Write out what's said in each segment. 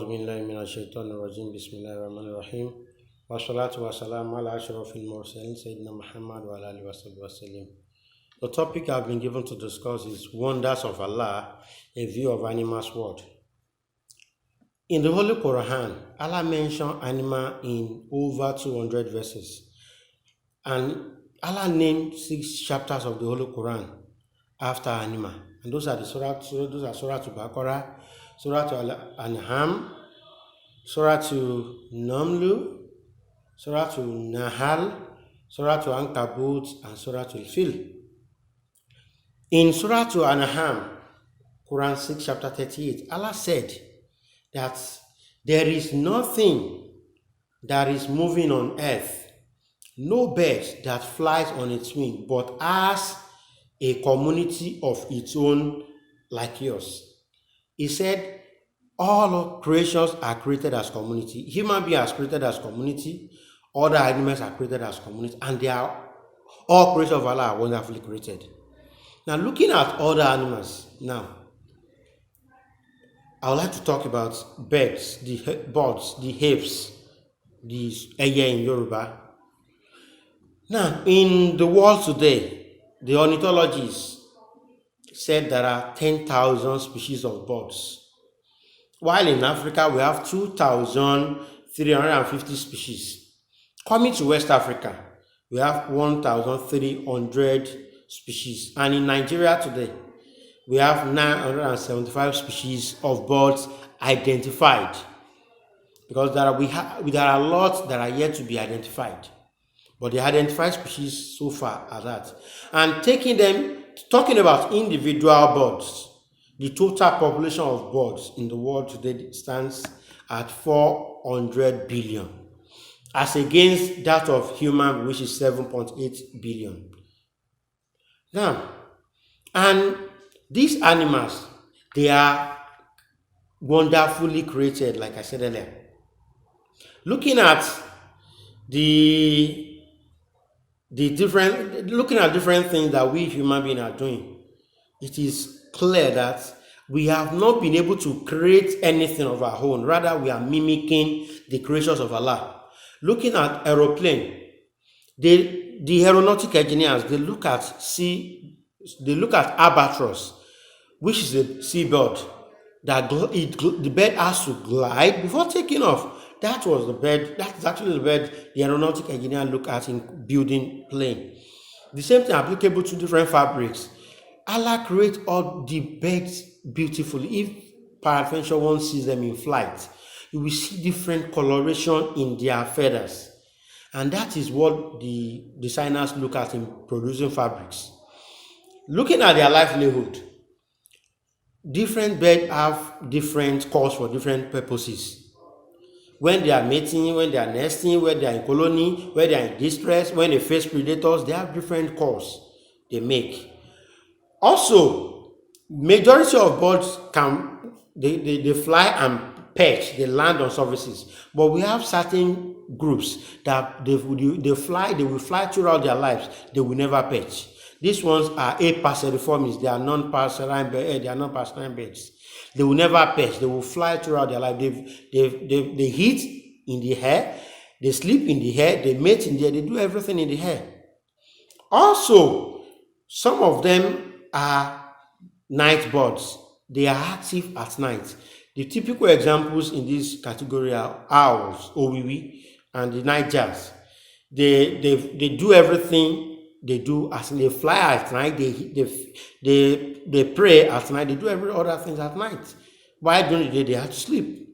بالله من الشيطان الرجيم بسم الله الرحمن الرحيم والصلاة والسلام على أشرف المرسلين سيدنا Muhammad wa alihi wasallam. The topic I've been given to discuss is Wonders of Allah, a view of animals' world. In the Holy Quran, Allah mentioned animal in over 200 verses, and Allah named 6 chapters of the Holy Quran after animal, and those are Surah Al-Baqarah, Surah Al-An'am, Surah Al-Naml, Surah Al-Nahl, Surah Al-Ankabut, and Surah Al-Fil. In Surah Al-An'am, Quran 6, chapter 38, Allah said that there is nothing that is moving on earth, no bird that flies on its wing, but has a community of its own like yours. He said, all of creations are created as community. Human beings are created as community. Other animals are created as community. And they are all creations of Allah are wonderfully created. Now, looking at other animals, now, I would like to talk about birds, the hares, the eye in Yoruba. Now, in the world today, the ornithologists said there are 10,000 species of birds. While in Africa, we have 2,350 species. Coming to West Africa, we have 1,300 species. And in Nigeria today, we have 975 species of birds identified. Because there are lots that are yet to be identified. But the identified species so far are that. And talking about individual birds, the total population of birds in the world today stands at 400 billion, as against that of human, which is 7.8 billion. Now, and these animals, they are wonderfully created, like I said earlier. Looking at different things that we human beings are doing, it is clear that we have not been able to create anything of our own. Rather, we are mimicking the creations of Allah. Looking at aeroplane, the aeronautic engineers, they look at albatross, which is a seabird, that the bird has to glide before taking off. That is actually the bird the aeronautic engineer look at in building plane. The same thing applicable to different fabrics. Allah creates all the birds beautifully. If peradventure one sees them in flight, you will see different coloration in their feathers. And that is what the designers look at in producing fabrics. Looking at their livelihood, different birds have different calls for different purposes. When they are mating, when they are nesting, when they are in colony, when they are in distress, when they face predators, they have different calls they make. Also, majority of birds they fly and perch, they land on surfaces. But we have certain groups that they will fly throughout their lives. They will never perch. These ones are apaceriformes. They are non-passerine birds. They will never perch. They will fly throughout their life. They eat in the air. They sleep in the air. They mate in the air. They do everything in the air. Also, some of them are night birds. They are active at night. The typical examples in this category are owls, owiwi, and the nightjars. They do everything they do as they fly at night. They pray at night. They do every other thing at night. While during the day they have to sleep.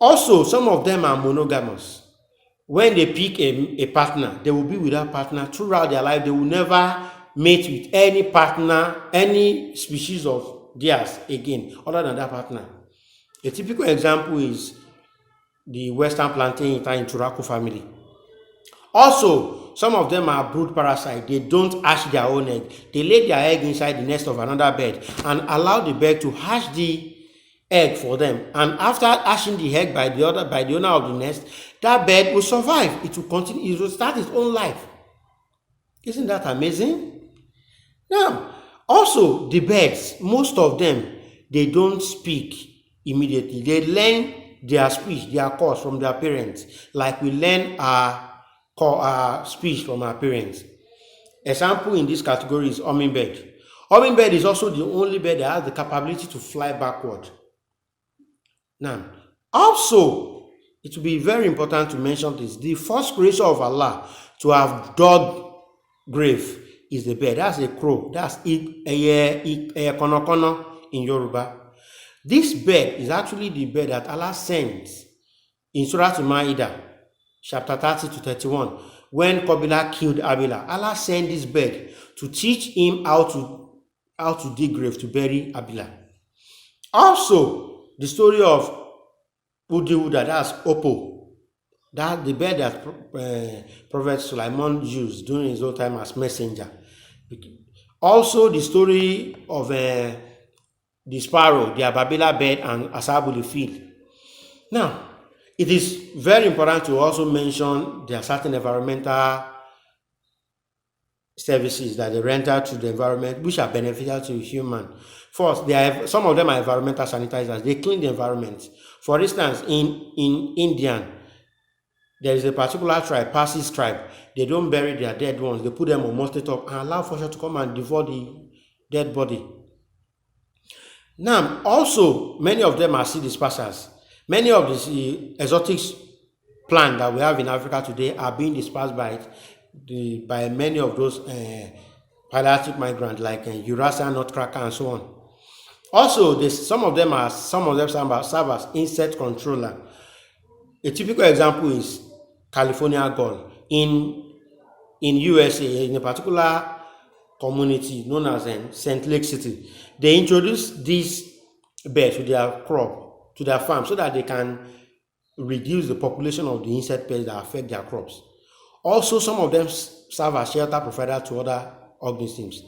Also, some of them are monogamous. When they pick a partner, they will be with that partner throughout their life. They will never mate with any partner, any species of theirs again, other than that partner. A typical example is the Western plantain in Turaco family. Also, some of them are brood parasites. They don't hatch their own egg. They lay their egg inside the nest of another bird and allow the bird to hatch the egg for them. And after hatching the egg by the owner of the nest, that bird will survive. It will continue. It will start its own life. Isn't that amazing? Now, also the birds, most of them, they don't speak. immediately. They learn their speech, their course from their parents, like we learn our speech from our parents. Example in this category is hummingbird. Hummingbird is also the only bird that has the capability to fly backward. Now, also, it will be very important to mention this. The first creation of Allah to have dug grave is the bird. That's a crow. That's a konokono in Yoruba. This bird is actually the bird that Allah sends in Surah Al-Ma'idah, chapter 30 to 31. When Qabila killed Abila, Allah sent this bird to teach him how to dig grave to bury Abila. Also, the story of Udiwuda, that's Oppo, that the bird that Prophet Sulaiman used during his own time as messenger. Also, the story of the sparrow, the Ababila bird, and Ashabul Fil. Now, it is very important to also mention there are certain environmental services that they render to the environment which are beneficial to human. First, some of them are environmental sanitizers. They clean the environment. For instance, in India, there is a particular tribe, Parsis tribe. They don't bury their dead ones. They put them on mountaintop and allow vulture to come and devour the dead body. Now, also, many of them are seed dispersers. Many of the exotic plants that we have in Africa today are being dispersed by many of those palearctic migrants like Eurasian nutcracker and so on. Also, some of them serve as insect controller. A typical example is California gull. In USA, in a particular community known as St. Lake City, they introduced this bird to their farm so that they can reduce the population of the insect pests that affect their crops. Also, some of them serve as shelter provider to other organisms.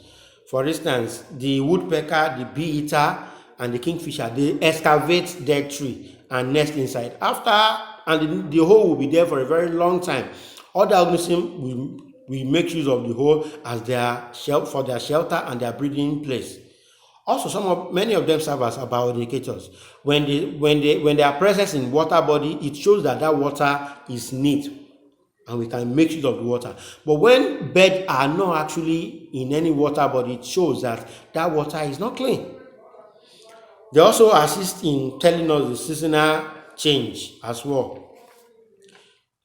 For instance, the woodpecker, the bee-eater, and the kingfisher, they excavate dead tree and nest inside. And the hole will be there for a very long time. Other organisms will make use of the hole as for their shelter and their breeding place. Also, many of them serve as bioindicators. When they are present in water body, it shows that water is neat, and we can make use of the water. But when birds are not actually in any water body, it shows that water is not clean. They also assist in telling us the seasonal change as well.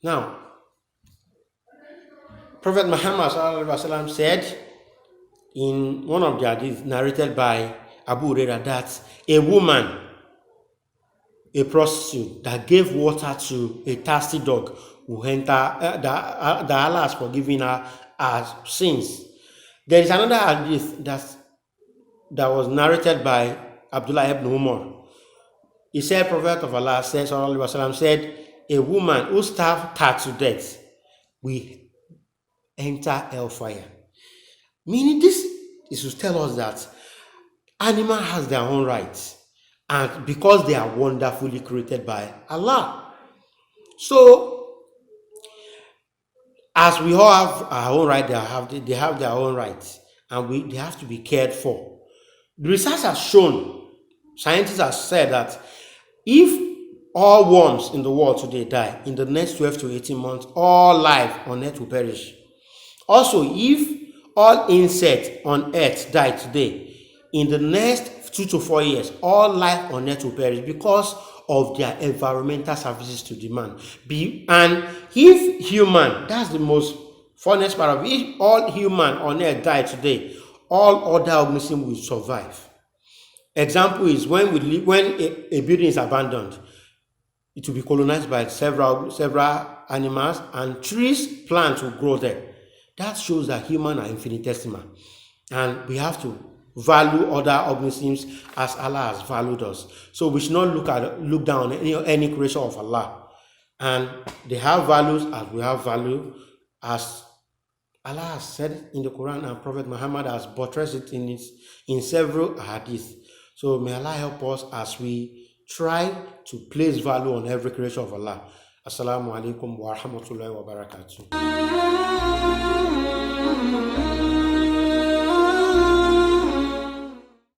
Now, Prophet Muhammad said in one of the hadiths narrated by Abu Hurairah that a woman, a prostitute that gave water to a thirsty dog will enter, that Allah has forgiven her sins. There is another hadith that was narrated by Abdullah ibn Umar. He said, Prophet of Allah said, a woman who starved her to death will enter hellfire. Meaning, this is to tell us that animal has their own rights, and because they are wonderfully created by Allah. So, as we all have our own right, they have their own rights, and they have to be cared for. The research has shown, scientists have said that if all worms in the world today die, in the next 12 to 18 months, all life on earth will perish. Also, if all insects on earth die today, in the next 2 to 4 years, all life on earth will perish because of their environmental services to the man. And if human, that's the most funnest part of it, if all human on earth die today, all other organisms will survive. Example is when a building is abandoned, it will be colonized by several animals, and trees, plants will grow there. That shows that humans are infinitesimal, and we have to value other organisms as Allah has valued us. So we should not look down on any creation of Allah. And they have values as we have value, as Allah has said in the Quran, and Prophet Muhammad has buttressed it in several hadiths. So may Allah help us as we try to place value on every creation of Allah. Assalamu alaikum wa rahmatullahi wa barakatuh.